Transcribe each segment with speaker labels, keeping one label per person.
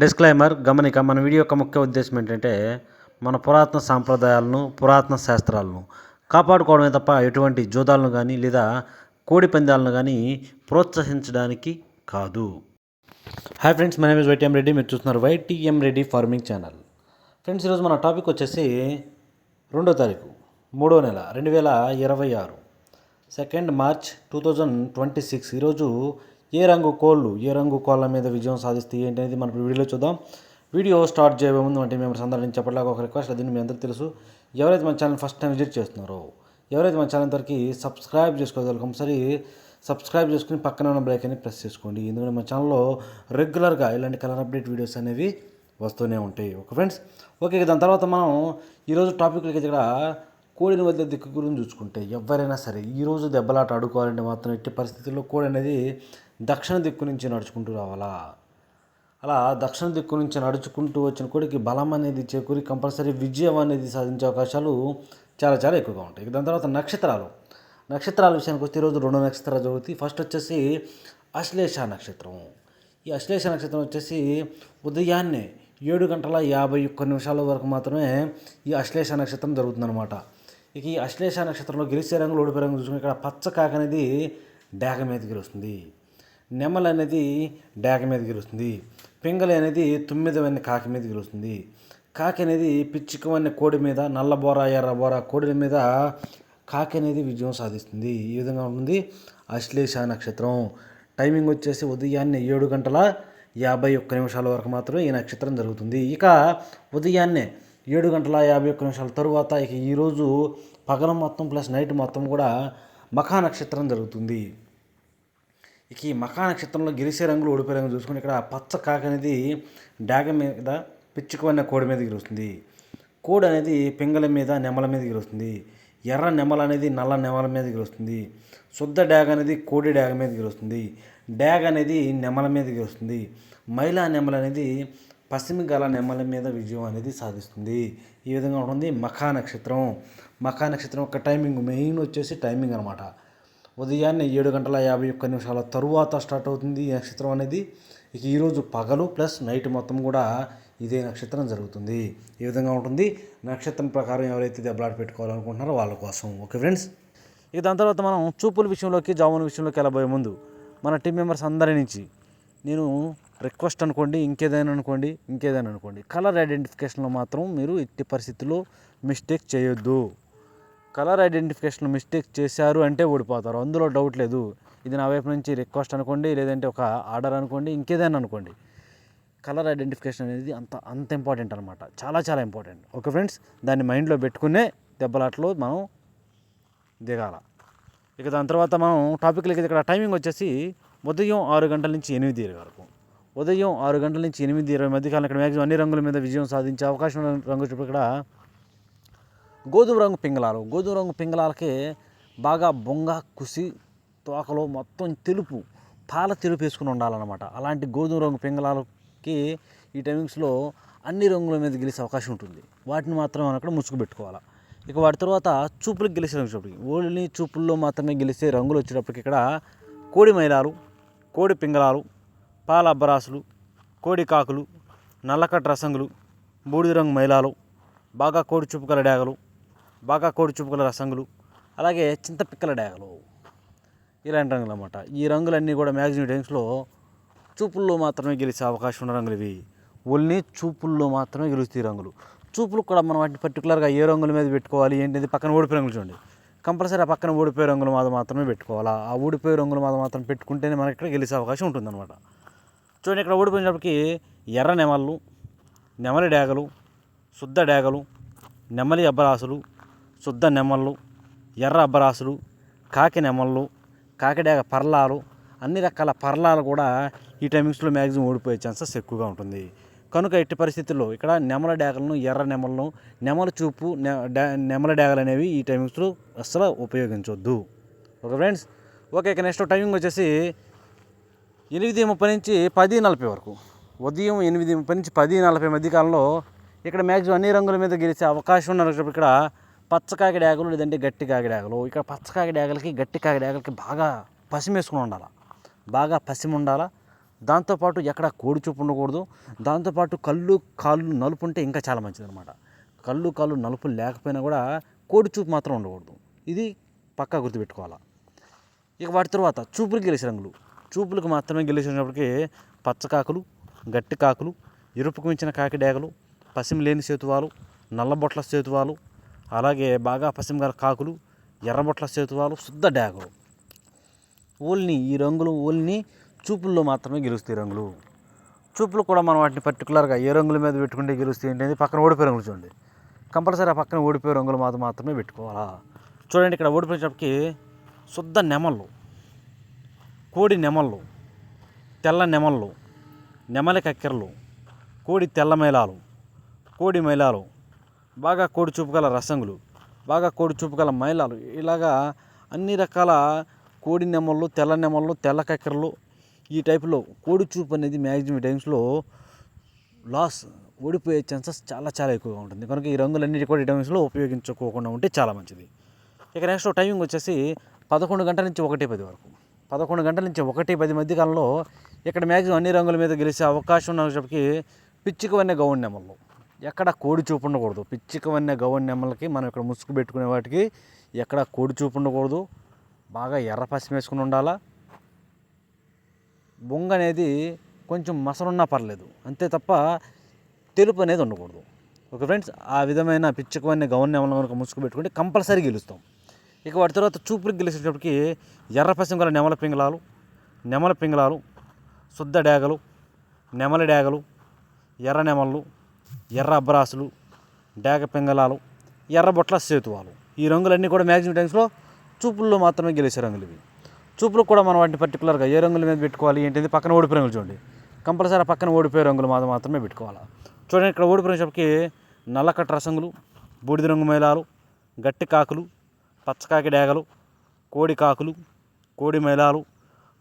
Speaker 1: Disclaimer గమనిక మన video యొక్క ముఖ్య ఉద్దేశం ఏంటంటే మన పురాతన సాంప్రదాయాలను పురాతన శాస్త్రాలను కాపాడుకోవడమే తప్ప ఎటువంటి జూదాలను కానీ లేదా కోడి పందాలను కానీ ప్రోత్సహించడానికి కాదు. Hi friends, my name is YTM Reddy. మీరు చూస్తున్నారు YTM Reddy farming channel. Friends, ఈరోజు మన టాపిక్ వచ్చేసి 2వ తారీఖు 3వ నెల 2026 2 మార్చ్ 2026. ఈరోజు ఏ రంగు కోళ్ళ మీద విజయం సాధిస్తే ఏంటి అనేది మనం వీడియోలో చూద్దాం. వీడియో స్టార్ట్ చేయబోయే ముందు అంటే మేము సందర్శించి చెప్పట్లాగా ఒక రిక్వెస్ట్, అది మీ అందరికీ తెలుసు. ఎవరైతే మన ఛానల్ ఫస్ట్ టైం విజిట్ చేస్తున్నారో, ఎవరైతే మన ఛానల్ వరకు సబ్స్క్రైబ్ చేసుకోగలరు, కంపల్సరీ సబ్స్క్రైబ్ చేసుకుని పక్కన ఉన్న బ్రేక్ అని ప్రెస్ చేసుకోండి. ఎందుకంటే మన ఛానల్లో రెగ్యులర్గా ఇలాంటి కలర్ అప్డేట్ వీడియోస్ అనేవి వస్తూనే ఉంటాయి. Okay friends, okay. దాని తర్వాత మనం ఈరోజు టాపిక్లకి ఇక్కడ కోడిని వదిలే దిక్కు గురించి చూసుకుంటే, ఎవరైనా సరే ఈరోజు దెబ్బలాట ఆడుకోవాలంటే మాత్రం ఎట్టి పరిస్థితుల్లో కోడి అనేది దక్షిణ దిక్కు నుంచి నడుచుకుంటూ రావాలా. అలా దక్షిణ దిక్కు నుంచి నడుచుకుంటూ వచ్చిన కోడికి బలం అనేది చేకూరి కంపల్సరీ విజయం అనేది సాధించే అవకాశాలు చాలా చాలా ఎక్కువగా ఉంటాయి. దాని తర్వాత నక్షత్రాల విషయానికి వస్తే ఈరోజు 2 నక్షత్రాలు జరుగుతాయి. ఫస్ట్ వచ్చేసి అశ్లేష నక్షత్రం. ఈ అశ్లేష నక్షత్రం వచ్చేసి ఉదయాన్నే 7:51 వరకు మాత్రమే ఈ అశ్లేష నక్షత్రం జరుగుతుందన్నమాట. ఇక ఈ అశ్లేష నక్షత్రంలో గెలిచే రంగులు ఓడిపోయే రంగులు చూసుకుని ఇక్కడ పచ్చ కాక అనేది డేగ మీద గెలుస్తుంది, నెమలి అనేది డేగ మీద గెలుస్తుంది, పింగళి అనేది 9 కాకి మీద గెలుస్తుంది, కాకి అనేది పిచ్చికవన్న కోడి మీద, నల్లబోర ఎర్రబోర కోడిల మీద కాకి అనేది విజయం సాధిస్తుంది. ఈ విధంగా ఉంటుంది అశ్లేష నక్షత్రం. టైమింగ్ వచ్చేసి ఉదయాన్నే 7:51 వరకు మాత్రమే ఈ నక్షత్రం జరుగుతుంది. ఇక ఉదయాన్నే 7:51 తరువాత ఇక ఈరోజు పగలం మొత్తం ప్లస్ నైట్ మొత్తం కూడా మఖా నక్షత్రం జరుగుతుంది. ఇక ఈ మఖా నక్షత్రంలో గెలిచే రంగులు ఓడిపోయే రంగులు చూసుకుని ఇక్కడ పచ్చ కాకి అనేది డాగ మీద, పిచ్చుకవన్న కోడి మీద గెలుస్తుంది, కోడి అనేది పింగళ మీద నెమల మీద గెలుస్తుంది, ఎర్ర నెమల అనేది నల్ల నెమల మీద గెలుస్తుంది, శుద్ధ డాగ అనేది కోడి డాగ మీద గెలుస్తుంది, డాగ అనేది నెమల మీద గెలుస్తుంది, మైలా నెమల అనేది పశ్చిమ గల నెమల మీద విజయం అనేది సాధిస్తుంది. ఈ విధంగా ఉంటుంది మఖా నక్షత్రం. మఖా నక్షత్రం యొక్క టైమింగ్ మెయిన్ వచ్చేసి టైమింగ్ అనమాట. ఉదయాన్నే 7:51 తరువాత స్టార్ట్ అవుతుంది ఈ నక్షత్రం అనేది. ఇక ఈరోజు పగలు ప్లస్ నైట్ మొత్తం కూడా ఇదే నక్షత్రం జరుగుతుంది. ఈ విధంగా ఉంటుంది నక్షత్రం ప్రకారం ఎవరైతే దెబ్బలాట పెట్టుకోవాలనుకుంటున్నారో వాళ్ళ కోసం. ఓకే ఫ్రెండ్స్, ఇక దాని తర్వాత మనం చూపుల విషయంలోకి, జాముల విషయంలోకి వెళ్ళబోయే ముందు మన టీం మెంబర్స్ అందరి నుంచి నేను రిక్వెస్ట్ అనుకోండి, ఇంకేదైనా అనుకోండి, కలర్ ఐడెంటిఫికేషన్లో మాత్రం మీరు ఎట్టి పరిస్థితుల్లో మిస్టేక్ చేయొద్దు. కలర్ ఐడెంటిఫికేషన్లో మిస్టేక్ చేశారు అంటే ఓడిపోతారు, అందులో డౌట్ లేదు. ఇది నా వైపు నుంచి రిక్వెస్ట్ అనుకోండి, లేదంటే ఒక ఆర్డర్ అనుకోండి, ఇంకేదైనా అనుకోండి. కలర్ ఐడెంటిఫికేషన్ అనేది అంత ఇంపార్టెంట్ అనమాట, చాలా చాలా ఇంపార్టెంట్. ఓకే ఫ్రెండ్స్, దాన్ని మైండ్లో పెట్టుకునే దెబ్బలాటలో మనం దిగాల. ఇక దాని తర్వాత మనం టాపిక్లకి ఇక్కడ టైమింగ్ వచ్చేసి ఉదయం 6 గంటల నుంచి 8 వరకు. ఉదయం 6 గంటల నుంచి 8:20 మధ్యకాలం ఇక్కడ మ్యాక్సిమం అన్ని రంగుల మీద విజయం సాధించే అవకాశం రంగు చూపు ఇక్కడ గోధుమ రంగు పింగళాలకి బాగా బొంగ కుసి తోకలో మొత్తం తెలుపు, పాల తెలుపు వేసుకుని ఉండాలన్నమాట. అలాంటి గోధుమ రంగు పింగళాలకి ఈ టైమింగ్స్లో అన్ని రంగుల మీద గెలిచే అవకాశం ఉంటుంది. వాటిని మాత్రం మనం అక్కడ ముసుగు పెట్టుకోవాలి. ఇక వాటి తర్వాత చూపులకు గెలిచే రంగు వచ్చేటప్పటికి, ఓన్లీ చూపుల్లో మాత్రమే గెలిచే రంగులు వచ్చేటప్పటికి ఇక్కడ కోడి మైలాలు, కోడి పింగళాలు, పాల అబ్బరాసులు, కోడి కాకులు, నల్లకట్ట రసంగులు, బూడిద రంగు మైలాలు, బాగా కోడి చూపు గల డేగలు, బాగా కోడి చూపు గల రసంగులు, అలాగే చింతపిక్కల డేగలు, ఇలాంటి రంగులు అన్నమాట. ఈ రంగులన్నీ కూడా మ్యాక్సిమం టైమ్స్లో చూపుల్లో మాత్రమే గెలిచే అవకాశం ఉన్న రంగులు ఇవి. ఓన్లీ చూపుల్లో మాత్రమే గెలుస్తాయి ఈ రంగులు. చూపులు కూడా మనం వాటిని పర్టికులర్గా ఏ రంగుల మీద పెట్టుకోవాలి ఏంటిది, పక్కన ఓడిపోయే రంగులు చూడండి, కంపల్సరీ ఆ పక్కన ఓడిపోయే రంగుల మీద మాత్రమే పెట్టుకోవాలా. ఆ ఓడిపోయే రంగుల మీద మాత్రం పెట్టుకుంటేనే మనకి ఇక్కడ గెలిచే అవకాశం ఉంటుందన్నమాట. చూడండి, ఇక్కడ ఓడిపోయినప్పటికీ ఎర్ర నెమళ్ళు, నెమలి డేగలు, శుద్ధ డేగలు, నెమలి అబ్బరాసులు, శుద్ధ నెమళ్ళు, ఎర్ర అబ్బరాసులు, కాకి నెమళ్ళు, కాకి డేగ పర్లాలు, అన్ని రకాల పర్లాలు కూడా ఈ టైమింగ్స్లో మ్యాక్సిమం ఓడిపోయే ఛాన్సెస్ ఎక్కువగా ఉంటుంది. కనుక ఎట్టి పరిస్థితుల్లో ఇక్కడ నెమల డేగలను, ఎర్ర నెమలను, నెమల చూపు, నెమల డేగలు అనేవి ఈ టైమింగ్స్లో అస్సలు ఉపయోగించవద్దు. Okay friends, okay. ఇక నెక్స్ట్ టైమింగ్ వచ్చేసి 8:30 నుంచి 10:40 వరకు. ఉదయం 8:30 నుంచి 10:40 మధ్యకాలంలో ఇక్కడ మ్యాక్సిమం అన్ని రంగుల మీద గెలిచే అవకాశం ఉన్నప్పుడు ఇక్కడ పచ్చకాకి డేగలు, లేదంటే గట్టి కాకి డేగలు. ఇక్కడ పచ్చకాకి డేగలకి, గట్టి కాకి డేగలకి బాగా పసిమి వేసుకుని ఉండాలి, బాగా పసిమి ఉండాలా. దాంతోపాటు ఎక్కడ కోడి చూపు ఉండకూడదు. దాంతోపాటు కళ్ళు కాళ్ళు నలుపు ఉంటే ఇంకా చాలా మంచిదన్నమాట. కళ్ళు కాళ్ళు నలుపు లేకపోయినా కూడా కోడి చూపు మాత్రం ఉండకూడదు. ఇది పక్కా గుర్తుపెట్టుకోవాలా. ఇక వాటి తర్వాత చూపులు గెలిచే రంగులు. చూపులకు మాత్రమే గెలిచినప్పటికీ పచ్చకాకులు, గట్టి కాకులు, ఎరుపుకు మించిన కాకి డేగలు, పసిమి లేని సేతువాలు, నల్లబొట్ల సేతువాలు, అలాగే బాగా పసిమి గల కాకులు, ఎర్రబొట్ల సేతువాలు, శుద్ధ డేగలు. ఓన్లీ ఈ రంగులు ఓన్లీ చూపుల్లో మాత్రమే గెలుస్తాయి రంగులు. చూపులు కూడా మనం వాటిని పర్టికులర్గా ఏ రంగుల మీద పెట్టుకుంటే గెలుస్తాయి ఏంటంటే పక్కన ఓడిపోయే రంగులు చూడండి. కంపల్సరీ ఆ పక్కన ఓడిపోయే రంగులు మాత్రమే పెట్టుకోవాలా. చూడండి ఇక్కడ ఓడిపోయేటప్పటికి శుద్ధ నెమళ్ళు, కోడి నెమళ్ళు, తెల్ల నెమళ్ళు, నెమలి కక్కెరలు, కోడి తెల్ల మైలాలు, కోడి మైలాలు, బాగా కోడి చూపు గల రసంగులు, బాగా కోడి చూపు గల మైలాలు, ఇలాగా అన్ని రకాల కోడి నెమళ్ళు, తెల్ల నెమళ్ళు, తెల్ల కక్కెరలు, ఈ టైపులో కోడి చూపు అనేది మ్యాక్సిమం టైమ్స్లో లాస్ ఓడిపోయే ఛాన్సెస్ చాలా చాలా ఎక్కువగా ఉంటుంది. కనుక ఈ రంగులన్నిటి కూడా ఈ టైమ్స్లో ఉపయోగించుకోకుండా ఉంటే చాలా మంచిది. ఇక నెక్స్ట్ టైమింగ్ వచ్చేసి 11 గంటల నుంచి 1:10 వరకు. 11 గంటల నుంచి 1:10 మధ్య కాలంలో ఇక్కడ మ్యాక్సిమం అన్ని రంగుల మీద గెలిచే అవకాశం ఉన్నప్పటికీ పిచ్చికవన్య గౌన్ నెమళ్ళు, ఎక్కడ కోడి చూపు ఉండకూడదు. పిచ్చికవన్య గౌన్ నెమలకి మనం ఇక్కడ ముసుగు పెట్టుకునే వాటికి ఎక్కడ కోడి చూపు ఉండకూడదు. బాగా ఎర్ర పసిమి వేసుకుని ఉండాలా. బొంగ అనేది కొంచెం మసలున్నా పర్లేదు, అంతే తప్ప తెలుపు అనేది ఉండకూడదు. ఓకే ఫ్రెండ్స్, ఆ విధమైన పిచ్చికవన్య గౌన్ నెమలను కనుక ముసుగు పెట్టుకుంటే కంపల్సరీ గెలుస్తాం. ఇక వాటి తర్వాత చూపులకు గెలిచేటప్పటికి ఎర్ర పసిమి గల నెమల పింగళాలు, శుద్ధ డేగలు, నెమలి డేగలు, ఎర్ర నెమళ్ళు, ఎర్ర అబ్రాసులు, డేగ పింగళాలు, ఎర్ర బొట్ల సేతువాలు, ఈ రంగులన్నీ కూడా మ్యాక్సిమం టైమ్స్లో చూపుల్లో మాత్రమే గెలిచే రంగులు ఇవి. చూపులు కూడా మనం వాటిని పర్టికులర్గా ఏ రంగుల మీద పెట్టుకోవాలి ఏంటిది పక్కన ఓడిపోయే రంగులు చూడండి. కంపల్సరీ పక్కన ఓడిపోయే రంగులు మాత్రమే పెట్టుకోవాలి. చూడండి ఇక్కడ ఓడిపోయేటప్పటికి నల్లకట్ట రసంగులు, బూడిద రంగు మైలాలు, గట్టి కాకులు, పచ్చకాకి డేగలు, కోడి కాకులు, కోడి మైలాలు,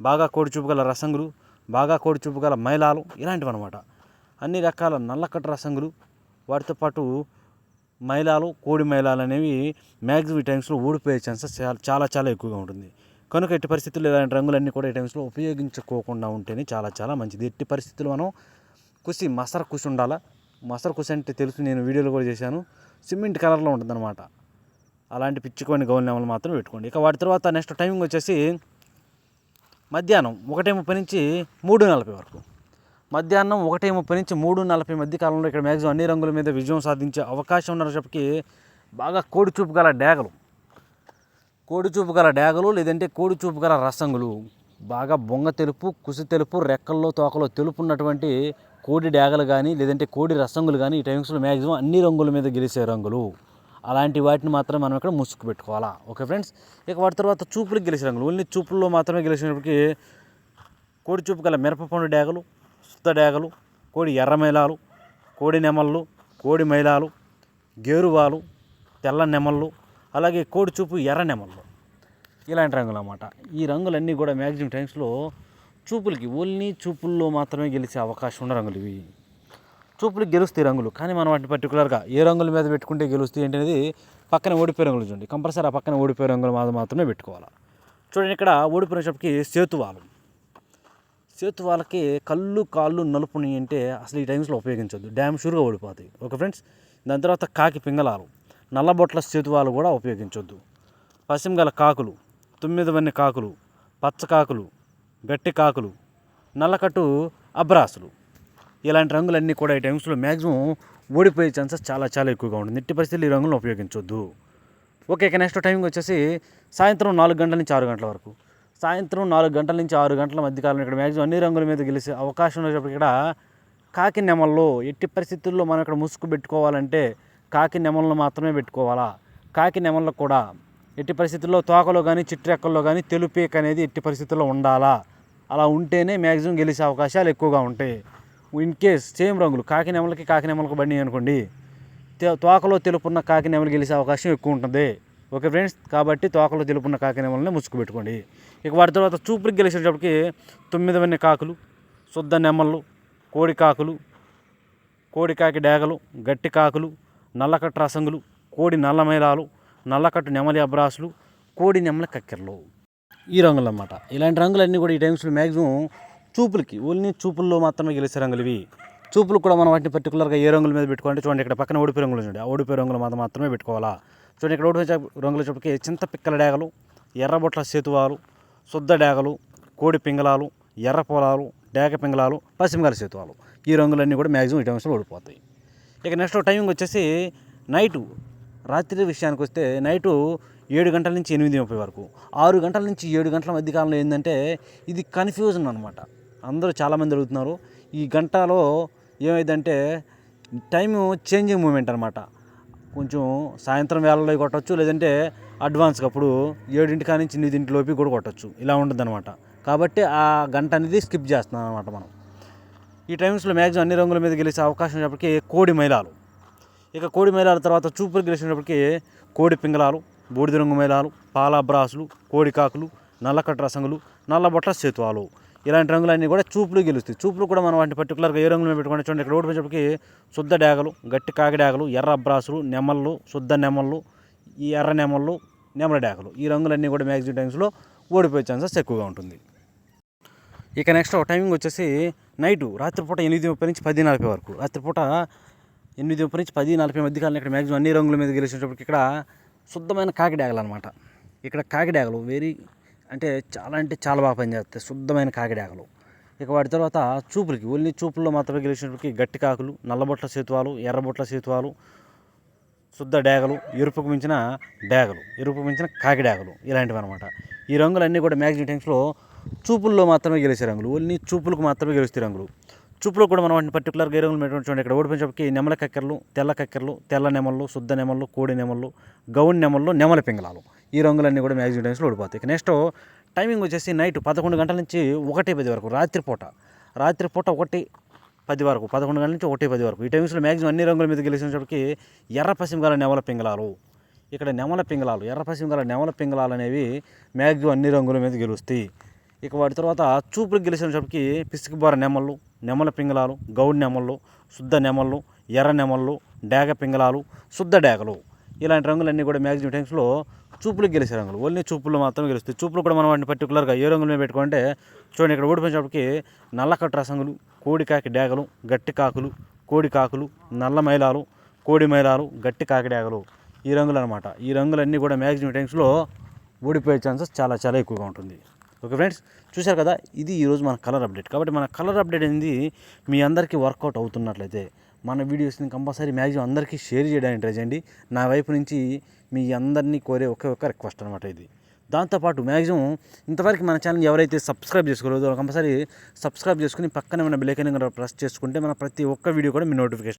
Speaker 1: బాగా కోడి చూపు గల రసంగులు, బాగా కోడి చూపు గల మైలాలు, ఇలాంటివి అనమాట. అన్ని రకాల నల్లకట్ట రసంగులు, వాటితో పాటు మైలాలు, కోడి మైలాలు అనేవి మ్యాక్సిమం టైమ్స్లో ఓడిపోయే ఛాన్సెస్ చాలా చాలా ఎక్కువగా ఉంటుంది. కనుక ఎట్టి పరిస్థితుల్లో ఇలాంటి రంగులన్నీ కూడా ఈ టైమ్స్లో ఉపయోగించుకోకుండా ఉంటేనే చాలా చాలా మంచిది. ఎట్టి పరిస్థితుల్లో మనం మసర కుసి ఉండాలా. మసర కుసి అంటే తెలుసు, నేను వీడియోలో కూడా చేశాను. సిమెంట్ కలర్లో ఉంటుంది అనమాట. అలాంటి పిచ్చుకొని గౌన్ నెమలు మాత్రం పెట్టుకోండి. ఇక వాటి తర్వాత నెక్స్ట్ టైమింగ్ వచ్చేసి మధ్యాహ్నం 1:30 నుంచి 3:40 వరకు. మధ్యాహ్నం 1:30 నుంచి 3:40 మధ్య కాలంలో ఇక్కడ మ్యాక్సిమం అన్ని రంగుల మీద విజయం సాధించే అవకాశం ఉన్నప్పటికీ బాగా కోడి చూపు గల డేగలు, లేదంటే కోడి చూపు గల రసంగులు, బాగా బొంగ తెలుపు, కుసి తెలుపు, రెక్కల్లో తోకలో తెలుపు ఉన్నటువంటి కోడి డేగలు కానీ లేదంటే కోడి రసంగులు కానీ ఈ టైమ్స్లో మ్యాక్సిమం అన్ని రంగుల మీద గెలిచే రంగులు. అలాంటి వాటిని మాత్రం మనం ఇక్కడ ముసుగు పెట్టుకోవాలా. ఓకే ఫ్రెండ్స్, ఇక వాటి తర్వాత చూపులకు గెలిచే రంగులు. ఓన్లీ చూపుల్లో మాత్రమే గెలిచినప్పటికీ కోడి చూపు గల మిరపపండు డేగలు, శుద్ధ డేగలు, కోడి ఎర్ర మైలాలు, కోడి నెమళ్ళు, కోడి మైలాలు, గేరువాలు, తెల్ల నెమళ్ళు, అలాగే కోడి చూపు ఎర్ర నెమళ్ళు, ఇలాంటి రంగులు అన్నమాట. ఈ రంగులన్నీ కూడా మ్యాక్సిమం టైమ్స్లో చూపులకి ఓన్లీ చూపుల్లో మాత్రమే గెలిచే అవకాశం ఉన్న రంగులు ఇవి. చూపులకు గెలుస్తాయి రంగులు, కానీ మనం వాటిని పర్టికులర్గా ఏ రంగుల మీద పెట్టుకుంటే గెలుస్తాయి ఏంటనేది పక్కన ఓడిపోయే రంగులు చూడండి. కంపల్సరీ ఆ పక్కన ఓడిపోయే రంగులు మాత్రమే పెట్టుకోవాలి. చూడండి ఇక్కడ ఓడిపోయేటప్పటికి సేతువాలకి కళ్ళు కాళ్ళు నలుపుని అంటే అసలు ఈ టైమ్స్లో ఉపయోగించొద్దు, డ్యామ్ షూర్గా ఓడిపోతాయి. ఓకే ఫ్రెండ్స్, దాని తర్వాత కాకి పింగళాలు, నల్లబొట్ల సేతువాలు కూడా ఉపయోగించొద్దు. పశ్చిమగల కాకులు, 9 వన్నె కాకులు, పచ్చకాకులు, గట్టి కాకులు, నల్లకట్టు అబ్రాసులు, ఇలాంటి రంగులన్నీ కూడా ఈ టైమ్స్లో మ్యాక్సిమం ఓడిపోయే ఛాన్సెస్ చాలా చాలా ఎక్కువగా ఉంటుంది. ఎట్టి పరిస్థితులు ఈ రంగులను ఉపయోగించొద్దు. ఓకే, ఇక నెక్స్ట్ టైమింగ్ వచ్చేసి సాయంత్రం 4 గంటల నుంచి 6 గంటల వరకు. సాయంత్రం 4 గంటల నుంచి 6 గంటల మధ్యకాలంలో ఇక్కడ మ్యాక్సిమం అన్ని రంగుల మీద గెలిచే అవకాశం ఉన్నప్పుడు ఇక్కడ కాకి నెమల్లో ఎట్టి పరిస్థితుల్లో మనం ఇక్కడ ముసుగు పెట్టుకోవాలంటే కాకి నెమలను మాత్రమే పెట్టుకోవాలా. కాకి నెమళ్ళకు కూడా ఎట్టి పరిస్థితుల్లో తోకలో కానీ చిట్రెక్కల్లో కానీ తెలుపేక అనేది ఎట్టి పరిస్థితుల్లో ఉండాలా. అలా ఉంటేనే మ్యాక్సిమం గెలిచే అవకాశాలు ఎక్కువగా ఉంటాయి. ఇన్ కేస్ సేమ్ రంగులు కాకి నెమలకు బండి అనుకోండి, తోకలో తెలుపున్న కాకి నెమలు గెలిచే అవకాశం ఎక్కువ ఉంటుంది. ఓకే ఫ్రెండ్స్, కాబట్టి తోకలో తెలుపున్న కాకి నెమలని ముసుగు పెట్టుకోండి. ఇక వాటి తర్వాత చూపులకు గెలిచేటప్పటికి 9 వన్నె కాకులు, శుద్ధ నెమళ్ళు, కోడి కాకులు, కోడి కాకి డేగలు, గట్టి కాకులు, నల్లకట్టు రసంగులు, కోడి నల్ల మైలాలు, నల్లకట్టు నెమలి అబ్రాసులు, కోడి నెమలి కక్కెరలు, ఈ రంగులు అన్నమాట. ఇలాంటి రంగులన్నీ కూడా ఈ టైమ్స్లో మ్యాక్సిమం చూపులకి ఓన్లీ చూపుల్లో మాత్రమే గెలిచే రంగులు ఇవి. చూపులు కూడా మనం వాటిని పర్టికులర్గా ఏ రంగుల మీద పెట్టుకోవాలంటే చూడండి, ఇక్కడ పక్కన ఓడిపోయే రంగులు చూడండి, ఆ ఓడిపోయే రంగులు మాత్రమే పెట్టుకోవాలా. చూడండి, ఇక్కడ ఓడిపోయే రంగులు చెప్పటికి చింత పిక్కల డేగలు, ఎర్రబొట్ల సేతువాలు, శుద్ధ డేగలు, కోడి పింగళాలు, ఎర్ర పొలాలు, డేగ పింగళాలు, పశ్చిమగాలి సేతువాలు, ఈ రంగులన్నీ కూడా మ్యాక్సిమం ఈ టైమ్స్లో ఓడిపోతాయి. ఇక నెక్స్ట్ టైమింగ్ వచ్చేసి నైటు, రాత్రి విషయానికి వస్తే నైటు 7 గంటల నుంచి 8:30 వరకు, 6 గంటల నుంచి 7 గంటల మధ్యకాలంలో ఏంటంటే ఇది కన్ఫ్యూజన్ అనమాట. అందరూ చాలామంది అడుగుతున్నారు. ఈ గంటలో ఏమైందంటే టైము చేంజింగ్ మూమెంట్ అనమాట. కొంచెం సాయంత్రం వేళల్లో కొట్టచ్చు, లేదంటే అడ్వాన్స్గా అప్పుడు 7 కాడ నుంచి 8 లోపు కూడా కొట్టచ్చు, ఇలా ఉంటుంది అనమాట. కాబట్టి ఆ గంట అనేది స్కిప్ చేస్తున్నాం అనమాట మనం. ఈ టైమ్స్లో మ్యాక్సిమం అన్ని రంగుల మీద గెలిచే అవకాశం ఉన్నప్పటికీ కోడి మైలాలు. ఇక కోడి మైలాల తర్వాత చూపులు గెలిచినప్పటికీ కోడి పింగళాలు, బూడిద రంగు మైలాలు, పాలాబ్రాసులు, కోడి కాకులు, నల్లకట్ట రసంగులు, నల్లబొట్ల సేతువాలు, ఇలాంటి రంగులన్నీ కూడా చూపులు గెలుస్తాయి. చూపులు కూడా మనం వాటిని పర్టికులర్గా ఏ రంగులు పెట్టుకోండి. చూడండి, ఇక్కడ ఓడిపోయేటప్పటికి శుద్ధ డేగలు, గట్టి కాకి డేగలు, ఎర్ర అబ్రాసులు, నెమళ్ళు, శుద్ధ నెమళ్ళు, ఈ ఎర్ర నెమళ్ళు, నెమల డేగలు, ఈ రంగులన్నీ కూడా మ్యాక్సిమం టైమ్స్లో ఓడిపోయే ఛాన్సెస్ ఎక్కువగా ఉంటుంది. ఇక నెక్స్ట్ టైమింగ్ వచ్చేసి నైటు, రాత్రిపూట 8:30 నుంచి 10:40 వరకు, రాత్రిపూట 8:30 నుంచి 10:40 మధ్యకాలంలో ఇక్కడ మ్యాక్సిమం అన్ని రంగుల మీద గెలిచేటప్పటికి ఇక్కడ శుద్ధమైన కాకి డేగలు అనమాట. ఇక్కడ కాకి డేగలు అంటే చాలా బాగా పనిచేస్తాయి, శుద్ధమైన కాకి డేగలు. ఇక వాటి తర్వాత చూపులకి ఓన్లీ చూపుల్లో మాత్రమే గెలిచినప్పటికీ గట్టి కాకులు, నల్లబొట్ల సేతువాలు, ఎర్రబొట్ల సేతువాలు, శుద్ధ డేగలు, ఎరుపుకు మించిన డేగలు, ఎరుపుకు మించిన కాకి డేగలు, ఇలాంటివి అనమాట. ఈ రంగులన్నీ కూడా మ్యాక్సిమం టైమ్స్లో చూపుల్లో మాత్రమే గెలిచే రంగులు, ఓన్లీ చూపులకు మాత్రమే గెలుస్తాయి రంగులు. చూపులో కూడా మనం వాటిని పర్టికులర్గా ఏ రంగులు పెట్టుకోండి. చూడండి, ఇక్కడ ఓడిపోయినప్పటికీ నెమల కక్కెరలు, తెల్ల కక్కెరలు, తెల్ల నెమళ్ళు, శుద్ధ నెమళ్ళు, కోడి నెమళ్ళు, గౌన్ నెమళ్ళు, నెమల పింగళాలు, ఈ రంగులన్నీ కూడా మ్యాక్సిమం టైమ్స్లో ఓడిపోతాయి. ఇక నెక్స్ట్ టైమింగ్ వచ్చేసి నైట్ 11 గంటల నుంచి 1:10 వరకు, రాత్రిపూట 1:10 వరకు, 11 గంటల నుంచి 1:10 వరకు, ఈ టైమ్స్లో మ్యాక్సిమం అన్ని రంగుల మీద గెలిచినప్పటికీ ఎర్ర పశ్చిమగాల నెమల పింగళాలు, ఇక్కడ నెమల పింగళాలు, ఎర్ర పశ్చిమగాల నెమల పింగళాలు అనేవి మ్యాక్సిమం అన్ని రంగుల మీద గెలుస్తాయి. ఇక వాటి తర్వాత చూపులకు గెలిచినప్పటికీ పిసికిబార నెమళ్ళు, నెమల పింగళాలు, గౌడ్ నెమళ్ళు, శుద్ధ నెమళ్ళు, ఎర్ర నెమళ్ళు, డేగ పింగళాలు, శుద్ధ డేగలు, ఇలాంటి రంగులన్నీ కూడా మ్యాక్సిమం టైమ్స్లో చూపులకు గెలిచే రంగులు, ఓన్లీ చూపుల్లో మాత్రమే గెలుస్తాయి. చూపులు కూడా మనం వాటిని పర్టికులర్గా ఏ రంగుల మీద పెట్టుకుంటే చూడండి, ఇక్కడ ఓడిపోయినప్పటికీ నల్లకట్ట రసంగులు, కోడి కాకి డేగలు, గట్టి కాకులు, కోడి కాకులు, నల్ల మైలాలు, కోడి మైలాలు, గట్టి కాకి డేగలు, ఈ రంగులు అనమాట. ఈ రంగులన్నీ కూడా మ్యాక్సిమం టైమ్స్లో ఓడిపోయే ఛాన్సెస్ చాలా ఎక్కువగా ఉంటుంది. ఓకే ఫ్రెండ్స్, చూశారు కదా, ఇది ఈరోజు మన కలర్ అప్డేట్. కాబట్టి మన కలర్ అప్డేట్ అనేది మీ అందరికీ వర్కౌట్ అవుతున్నట్లయితే మన వీడియోస్ని కంపల్సరీ మ్యాక్సిమం అందరికీ షేర్ చేయడానికి ట్రై చేయండి. నా వైపు నుంచి మీ అందరినీ కోరే ఒక్క రిక్వెస్ట్ అనమాట ఇది. దాంతోపాటు మ్యాక్సిమం ఇంతవరకు మన ఛానల్ ఎవరైతే సబ్స్క్రైబ్ చేసుకోలేదో కంపల్సరీ సబ్స్క్రైబ్ చేసుకుని పక్కనే ఉన్న బెల్ ఐకాన్ ప్రెస్ చేసుకుంటే మన ప్రతి ఒక్క వీడియో కూడా మీ నోటిఫికేషన్